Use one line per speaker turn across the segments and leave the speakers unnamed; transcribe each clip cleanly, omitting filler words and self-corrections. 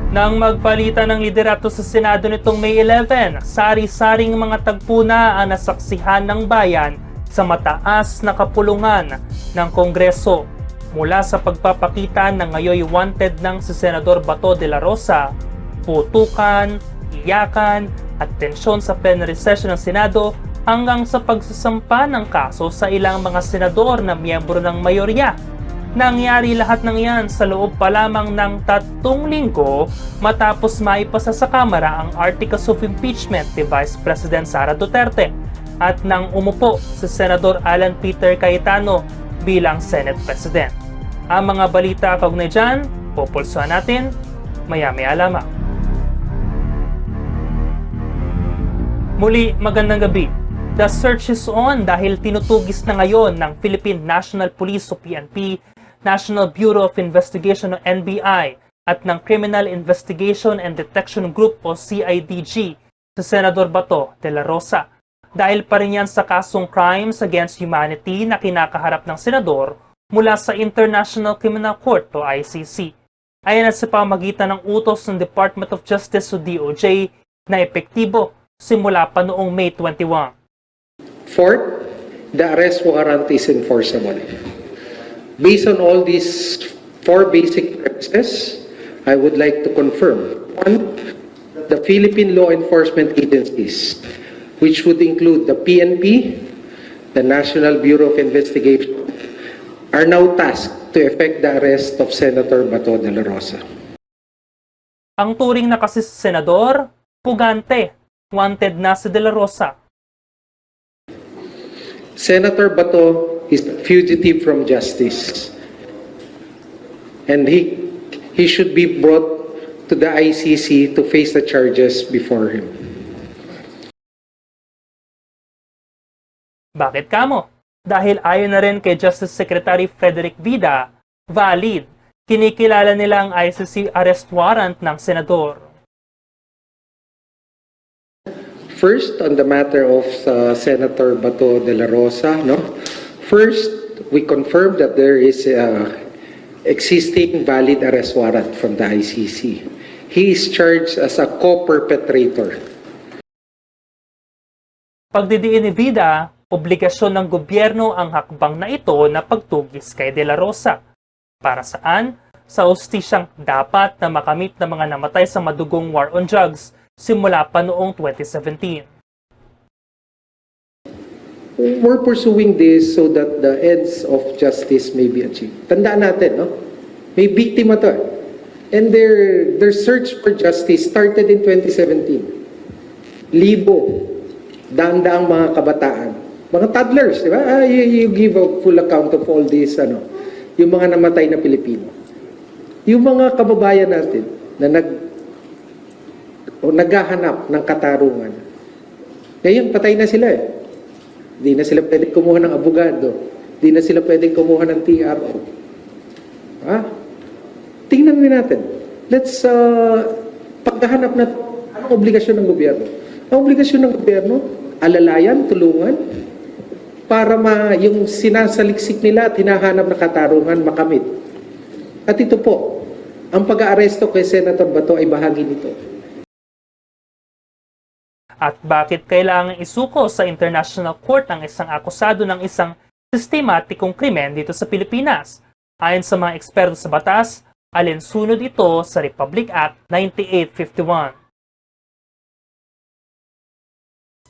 Nang magpalitan ng liderato sa Senado nitong May 11, sari-saring mga tagpo na ang nasaksihan ng bayan sa mataas na kapulungan ng Kongreso. Mula sa pagpapakita ng ngayoy wanted ng si Senador Bato de la Rosa, putukan, iyakan at tensyon sa plenary session ng Senado hanggang sa pagsasampa ng kaso sa ilang mga senador na miyembro ng mayorya. Nangyari lahat ng iyan sa loob pa lamang ng 3 linggo matapos maipasa sa Kamara ang Articles of Impeachment ni Vice President Sara Duterte at nang umupo si Senador Alan Peter Cayetano bilang Senate President. Ang mga balita kaugnay dyan, populsuhan natin maya-maya lamang. Muli, magandang gabi. The search is on dahil tinutugis na ngayon ng Philippine National Police o PNP, National Bureau of Investigation o NBI at ng Criminal Investigation and Detection Group o CIDG sa Senador Bato de la Rosa. Dahil pa rin yan sa kasong Crimes Against Humanity na kinakaharap ng senador mula sa International Criminal Court o ICC. Ayon sa pamagitan ng utos ng Department of Justice o DOJ na epektibo simula pa noong May 21.
Fourth, the arrest warrant is enforceable. Based on all these 4 basic premises, I would like to confirm. One, the Philippine law enforcement agencies, which would include the PNP, the National Bureau of Investigation, are now tasked to effect the arrest of Senator Bato de la Rosa.
Ang turing na kasi sa senador, pugante, wanted na si de la Rosa.
Senator Bato is a fugitive from justice, and he should be brought to the ICC to face the charges before him.
Bakit kamo? Dahil ayon na rin kay Justice Secretary Frederick Vida, valid, kinikilala nila ang ICC arrest warrant ng senador.
First, on the matter of Senator Bato de la Rosa, first, we confirm that there is existing valid arrest warrant from the ICC. He is charged as a co-perpetrator.
Pagdidiin ni Vida, obligasyon ng gobyerno ang hakbang na ito na pagtugis kay de la Rosa. Para saan? Sa hustisyang dapat na makamit ng mga namatay sa madugong war on drugs simula pa noong 2017.
We're pursuing this so that the ends of justice may be achieved. Tandaan natin, may biktima to. And their search for justice started in 2017. Libo, daang-daang mga kabataan. Mga toddlers, di ba? You give a full account of all this, yung mga namatay na Pilipino. Yung mga kababayan natin na naghahanap ng katarungan. Ngayon, patay na sila eh. Di na sila pwedeng kumuha ng abogado. Di na sila pwedeng kumuha ng TRO. Tingnan natin. Let's, paghahanap na, anong obligasyon ng gobyerno? Ang obligasyon ng gobyerno, alalayan, tulungan, para yung sinasaliksik nila at hinahanap na katarungan makamit. At ito po, ang pag-aaresto kay Senator Bato ay bahagi nito.
At bakit kailangang isuko sa International Court ang isang akusado ng isang sistematikong krimen dito sa Pilipinas? Ayon sa mga eksperto sa batas, alinsunod ito sa Republic Act 9851.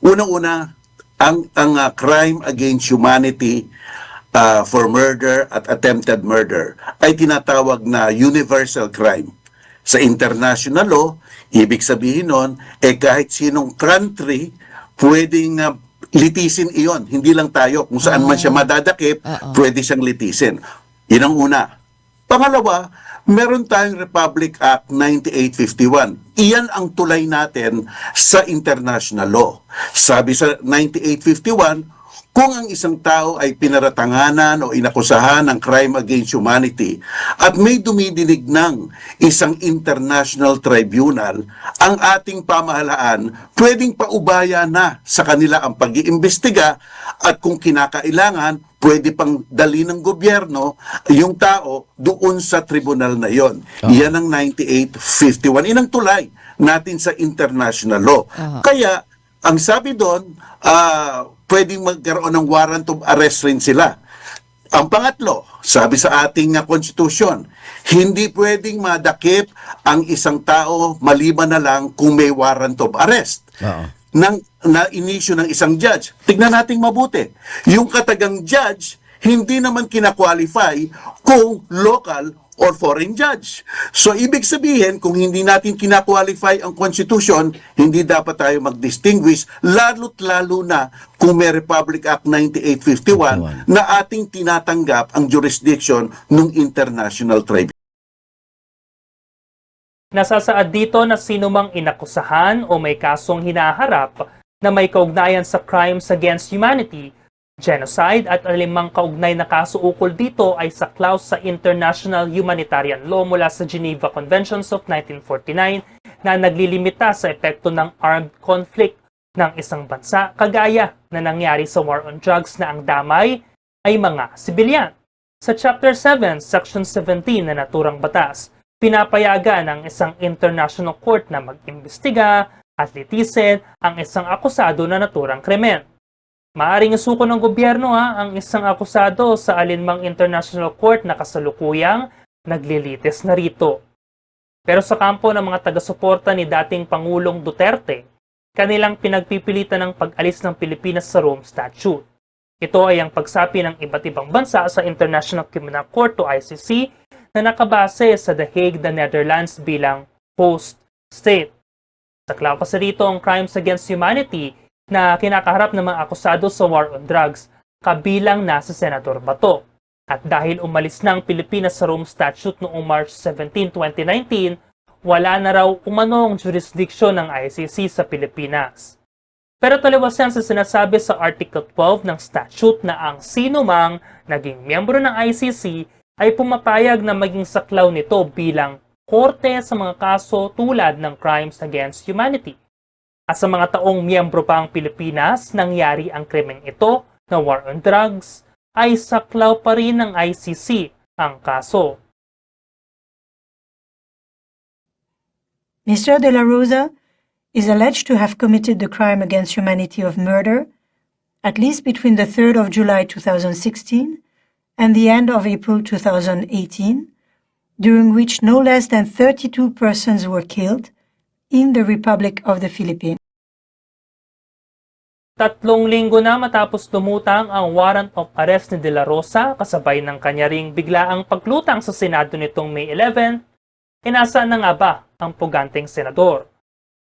Unang-una, ang crime against humanity for murder at attempted murder ay tinatawag na universal crime. Sa international law, ibig sabihin nun, kahit sinong country pwedeng litisin iyon. Hindi lang tayo. Kung saan man siya madadakip, pwede siyang litisin. Yun ang una. Pangalawa, meron tayong Republic Act 9851. Iyan ang tulay natin sa international law. Sabi sa 9851, kung ang isang tao ay pinaratanganan o inakusahan ng crime against humanity at may dumidinig ng isang international tribunal, ang ating pamahalaan pwedeng paubaya na sa kanila ang pag-iimbestiga at kung kinakailangan, pwede pang dali ng gobyerno yung tao doon sa tribunal na yon. Yan ang 9851. Inang tulay natin sa international law. Kaya, ang sabi doon, pwedeng magkaroon ng warrant of arrest rin sila. Ang pangatlo, sabi sa ating konstitusyon, hindi pwedeng madakip ang isang tao maliban na lang kung may warrant of arrest. Na inisyu ng isang judge. Tignan natin mabuti. Yung katagang judge, hindi naman kina-qualify kung local or foreign judge. So, ibig sabihin, kung hindi natin kina-qualify ang konstitusyon, hindi dapat tayo mag-distinguish, lalo't lalo na kung may Republic Act 9851 na ating tinatanggap ang jurisdiction ng International Tribunal.
Nasasaad dito na sino mang inakusahan o may kasong hinaharap na may kaugnayan sa crimes against humanity, genocide at alimang kaugnay na kaso ukol dito ay saklaw sa international humanitarian law mula sa Geneva Conventions of 1949 na naglilimita sa epekto ng armed conflict ng isang bansa kagaya na nangyari sa war on drugs na ang damay ay mga sibilyan. Sa Chapter 7, Section 17 na naturang batas, pinapayagan ng isang international court na mag-imbestiga at litisin ang isang akusado na naturang krimen. Maaring isuko ng gobyerno ang isang akusado sa alinmang international court na kasalukuyang naglilitis na rito. Pero sa kampo ng mga taga-suporta ni dating Pangulong Duterte, kanilang pinagpipilitan ng pag-alis ng Pilipinas sa Rome Statute. Ito ay ang pagsapi ng iba't ibang bansa sa International Criminal Court o ICC na nakabase sa The Hague, the Netherlands bilang host state. Saklaw pa sa rito ang crimes against humanity na kinakaharap ng mga akusado sa war on drugs, kabilang na si Senator Bato. At dahil umalis na ang Pilipinas sa Rome Statute noong March 17, 2019, wala na raw umanong jurisdiction ng ICC sa Pilipinas. Pero taliwas yan sa sinasabi sa Article 12 ng statute na ang sino mang naging miyembro ng ICC ay pumapayag na maging saklaw nito bilang korte sa mga kaso tulad ng crimes against humanity. At sa mga taong miyembro pa ang Pilipinas, nangyari ang krimeng ito na war on drugs, ay saklaw pa rin ng ICC ang kaso.
Mr. De La Rosa is alleged to have committed the crime against humanity of murder, at least between the 3rd of July 2016 and the end of April 2018, during which no less than 32 persons were killed in the Republic of the Philippines.
3 linggo na matapos lumutang ang warrant of arrest ni De La Rosa kasabay ng kanya ring biglaang paglutang sa Senado nitong May 11, inasaan na nga ba ang puganteng senador?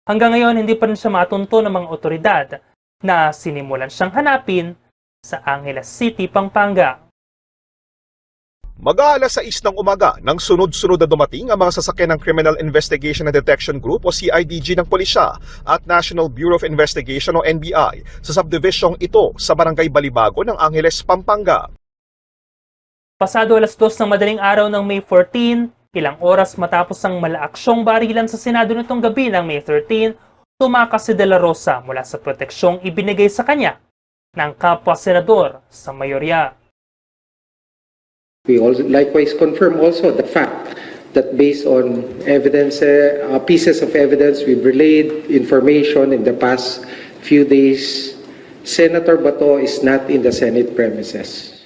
Hanggang ngayon hindi pa rin siya matunto ng mga otoridad na sinimulan siyang hanapin sa Angeles City, Pampanga.
Mag-aalas 6 ng umaga nang sunod-sunod na dumating ang mga sasakyan ng Criminal Investigation and Detection Group o CIDG ng Pulisya at National Bureau of Investigation o NBI sa subdivisyong ito sa Barangay Balibago ng Angeles, Pampanga.
Pasado alas 2 ng madaling araw ng May 14, ilang oras matapos ang malaaksyong barilan sa Senado nitong gabi ng May 13, tumakas si De La Rosa mula sa proteksyong ibinigay sa kanya ng kapwa senador sa mayorya.
We also likewise confirm also the fact that based on evidence, pieces of evidence we've relayed information in the past few days, Senator Bato is not in the Senate premises.